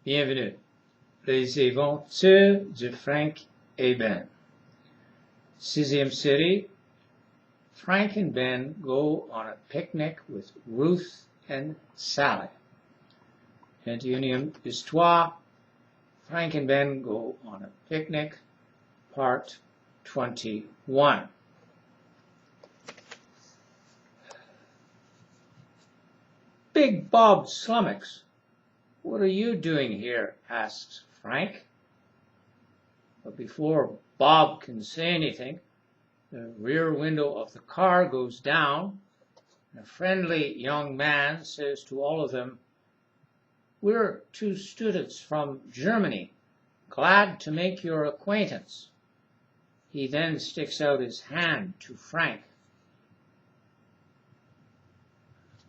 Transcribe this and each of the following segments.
Bienvenue. Les aventures de Frank et Ben. 6th série. Frank and Ben go on a picnic with Ruth and Sally. 21e histoire. Frank and Ben go on a picnic. Part 21. Big Bob Slummocks, what are you doing here? Asks Frank. But before Bob can say anything, the rear window of the car goes down, and a friendly young man says to all of them, "We're two students from Germany, glad to make your acquaintance." He then sticks out his hand to Frank.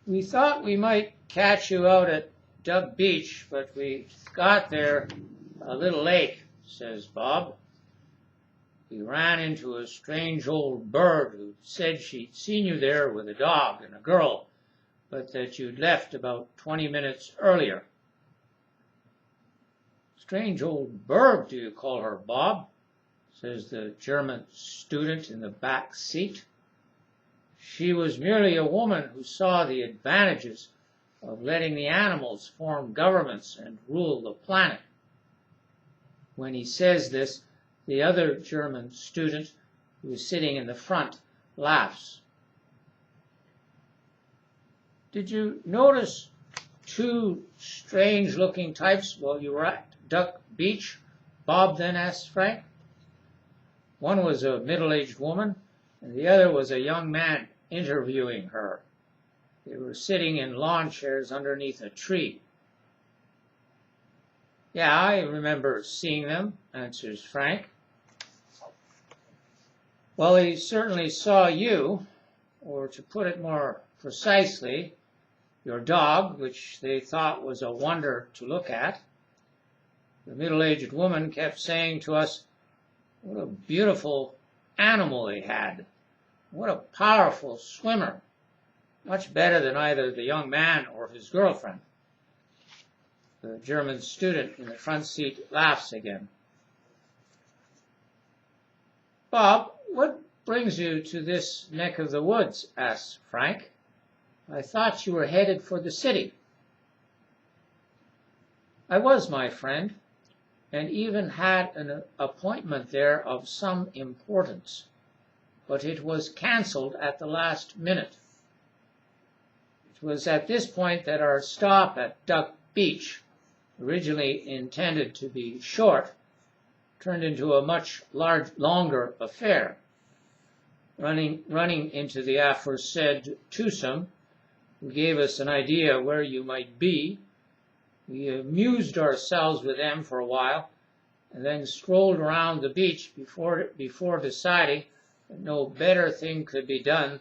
"We thought we might catch you out at Duck Beach, but we got there a little late," says Bob. "We ran into a strange old bird who said she'd seen you there with a dog and a girl, but that you'd left about 20 minutes earlier." "Strange old bird, do you call her, Bob?" says the German student in the back seat. "She was merely a woman who saw the advantages of letting the animals form governments and rule the planet." When he says this, the other German student, who is sitting in the front, laughs. "Did you notice two strange-looking types while you were at Duck Beach?" Bob then asked Frank. "One was a middle-aged woman, and the other was a young man interviewing her. They were sitting in lawn chairs underneath a tree." "Yeah, I remember seeing them," answers Frank. "Well, they certainly saw you, or to put it more precisely, your dog, which they thought was a wonder to look at. The middle-aged woman kept saying to us, 'What a beautiful animal they had. What a powerful swimmer. Much better than either the young man or his girlfriend.'" The German student in the front seat laughs again. "Bob, what brings you to this neck of the woods?" asks Frank. "I thought you were headed for the city." "I was, my friend, and even had an appointment there of some importance, but it was cancelled at the last minute. It was at this point that our stop at Duck Beach, originally intended to be short, turned into a much longer affair. Running into the aforesaid twosome, who gave us an idea where you might be, we amused ourselves with them for a while, and then strolled around the beach before deciding that no better thing could be done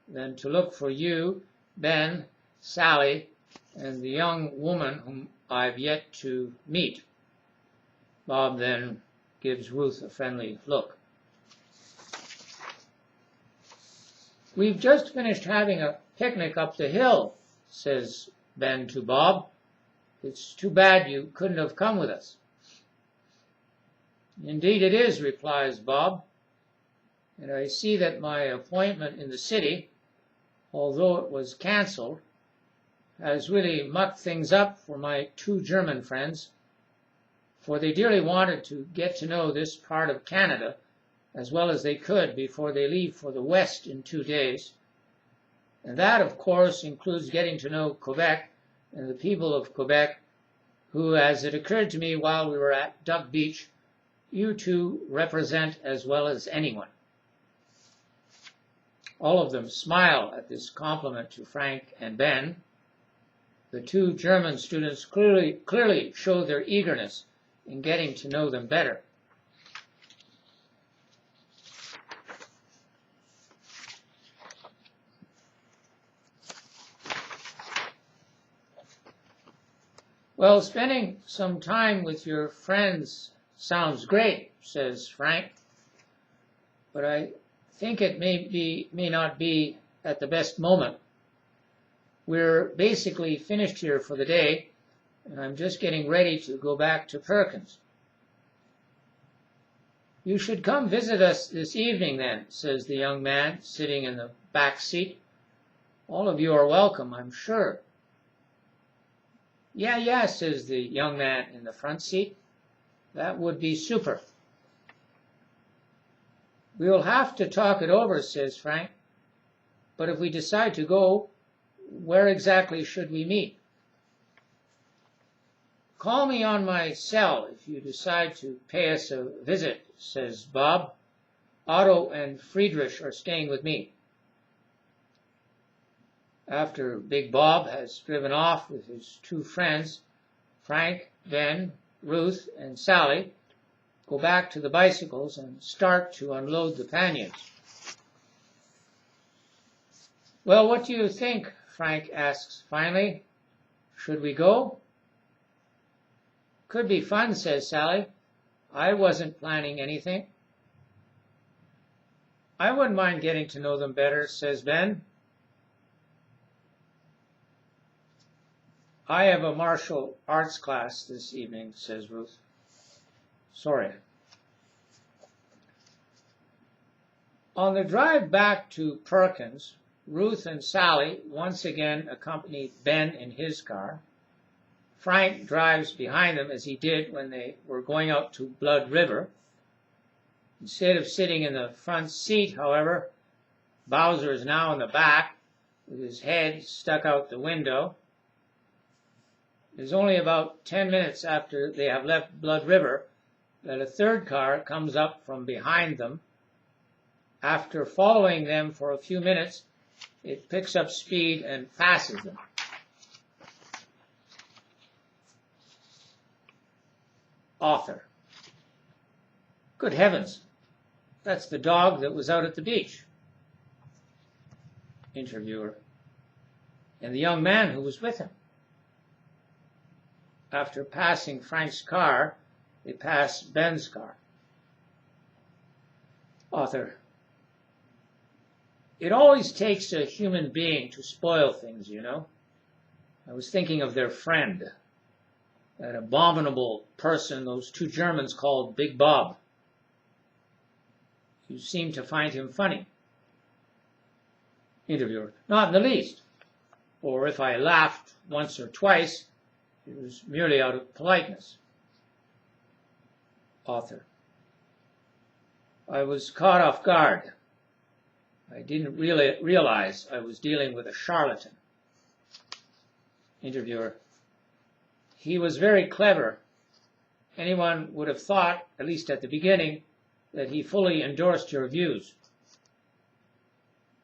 than to look for you, Ben, Sally, and the young woman whom I've yet to meet." Bob then gives Ruth a friendly look. "We've just finished having a picnic up the hill," says Ben to Bob. "It's too bad you couldn't have come with us." "Indeed it is," replies Bob, "and I see that my appointment in the city, although it was cancelled, has really mucked things up for my two German friends, for they dearly wanted to get to know this part of Canada as well as they could before they leave for the West in 2 days. And that, of course, includes getting to know Quebec and the people of Quebec, who, as it occurred to me while we were at Duck Beach, you two represent as well as anyone." All of them smile at this compliment to Frank and Ben. The two German students clearly show their eagerness in getting to know them better. "Well, spending some time with your friends sounds great," says Frank, "but I think it may not be at the best moment. We're basically finished here for the day, and I'm just getting ready to go back to Perkins. You should come visit us this evening then, says the young man sitting in the back seat. All of you are welcome, I'm sure. Yeah, says the young man in the front seat. That would be super. We'll have to talk it over, says Frank. But if we decide to go, where exactly should we meet? Call me on my cell if you decide to pay us a visit, says Bob. Otto and Friedrich are staying with me. After Big Bob has driven off with his two friends, Frank, Ben, Ruth, and Sally go back to the bicycles and start to unload the panniers. Well, what do you think? Frank asks finally. Should we go? Could be fun, says Sally. I wasn't planning anything. I wouldn't mind getting to know them better, says Ben. I have a martial arts class this evening, says Ruth. Sorry. On the drive back to Perkins, Ruth and Sally once again accompany Ben in his car. Frank drives behind them as he did when they were going out to Blood River. Instead of sitting in the front seat, however, Bowser is now in the back with his head stuck out the window. It is only about 10 minutes after they have left Blood River that a third car comes up from behind them. After following them for a few minutes, it picks up speed and passes them. Author. Good heavens, that's the dog that was out at the beach. Interviewer. And the young man who was with him. After passing Frank's car, they pass Ben's car. Author. It always takes a human being to spoil things, you know. I was thinking of their friend, that abominable person those two Germans called Big Bob. You seem to find him funny. Interviewer. Not in the least. Or if I laughed once or twice, it was merely out of politeness. Author. I was caught off guard. I didn't really realize I was dealing with a charlatan. Interviewer. He was very clever. Anyone would have thought, at least at the beginning, that he fully endorsed your views.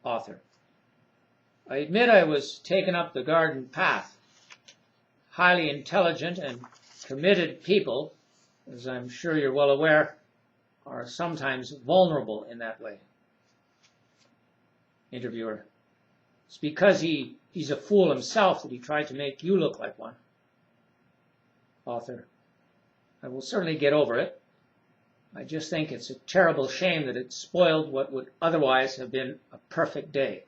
Author. I admit I was taken up the garden path. Highly intelligent and committed people, as I'm sure you're well aware, are sometimes vulnerable in that way. Interviewer. It's because he's a fool himself that he tried to make you look like one. Author. I will certainly get over it. I just think it's a terrible shame that it spoiled what would otherwise have been a perfect day.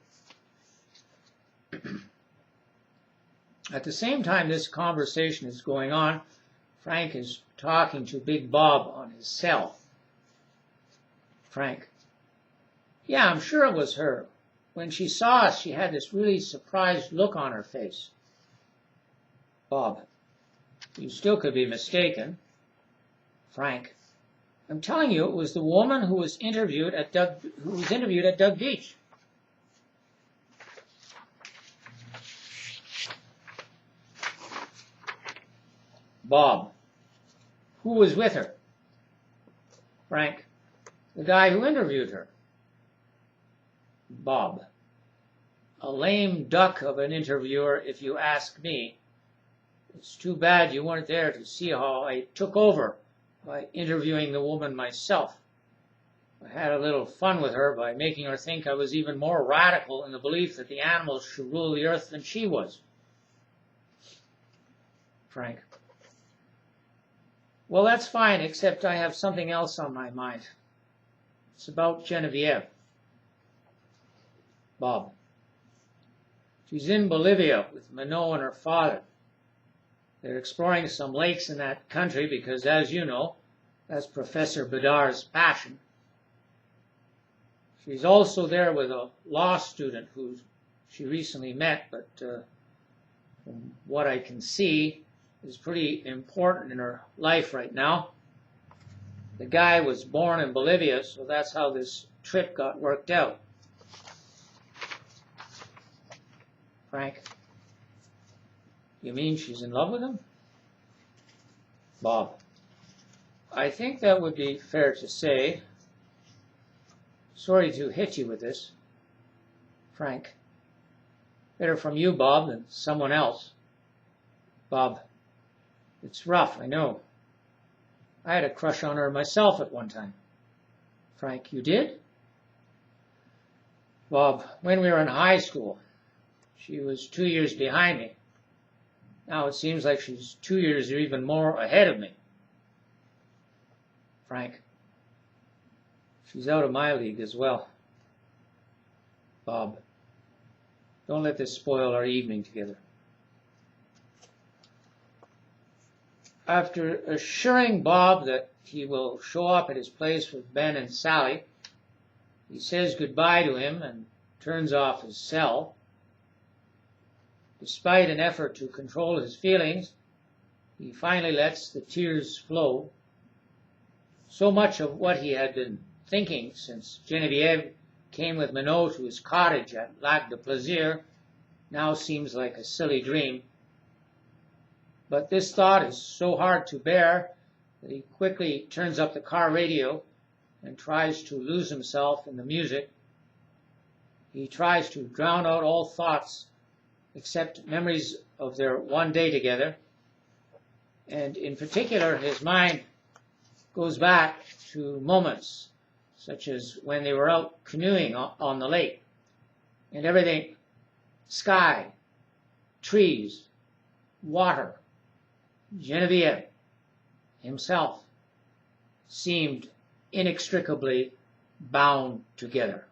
At the same time this conversation is going on, Frank is talking to Big Bob on his cell. Frank. Yeah, I'm sure it was her. When she saw us, she had this really surprised look on her face. Bob. You still could be mistaken. Frank. I'm telling you, it was the woman who was interviewed at Doug Beach. Bob. Who was with her? Frank. The guy who interviewed her. Bob. A lame duck of an interviewer, if you ask me. It's too bad you weren't there to see how I took over by interviewing the woman myself. I had a little fun with her by making her think I was even more radical in the belief that the animals should rule the earth than she was. Frank. Well, that's fine, except I have something else on my mind. It's about Genevieve. Bob. She's in Bolivia with Minot and her father. They're exploring some lakes in that country because, as you know, that's Professor Bedar's passion. She's also there with a law student who she recently met, but from what I can see, is pretty important in her life right now. The guy was born in Bolivia, so that's how this trip got worked out. Frank, you mean she's in love with him? Bob, I think that would be fair to say. Sorry to hit you with this. Frank, better from you, Bob, than someone else. Bob, it's rough, I know. I had a crush on her myself at one time. Frank, you did? Bob, when we were in high school, she was 2 years behind me. Now it seems like she's 2 years or even more ahead of me. Frank, she's out of my league as well. Bob, don't let this spoil our evening together. After assuring Bob that he will show up at his place with Ben and Sally, he says goodbye to him and turns off his cell. Despite an effort to control his feelings, he finally lets the tears flow. So much of what he had been thinking since Geneviève came with Minot to his cottage at Lac de Plaisir now seems like a silly dream. But this thought is so hard to bear that he quickly turns up the car radio and tries to lose himself in the music. He tries to drown out all thoughts except memories of their one day together. And in particular, his mind goes back to moments such as when they were out canoeing on the lake, and everything, sky, trees, water, Geneviève, himself, seemed inextricably bound together.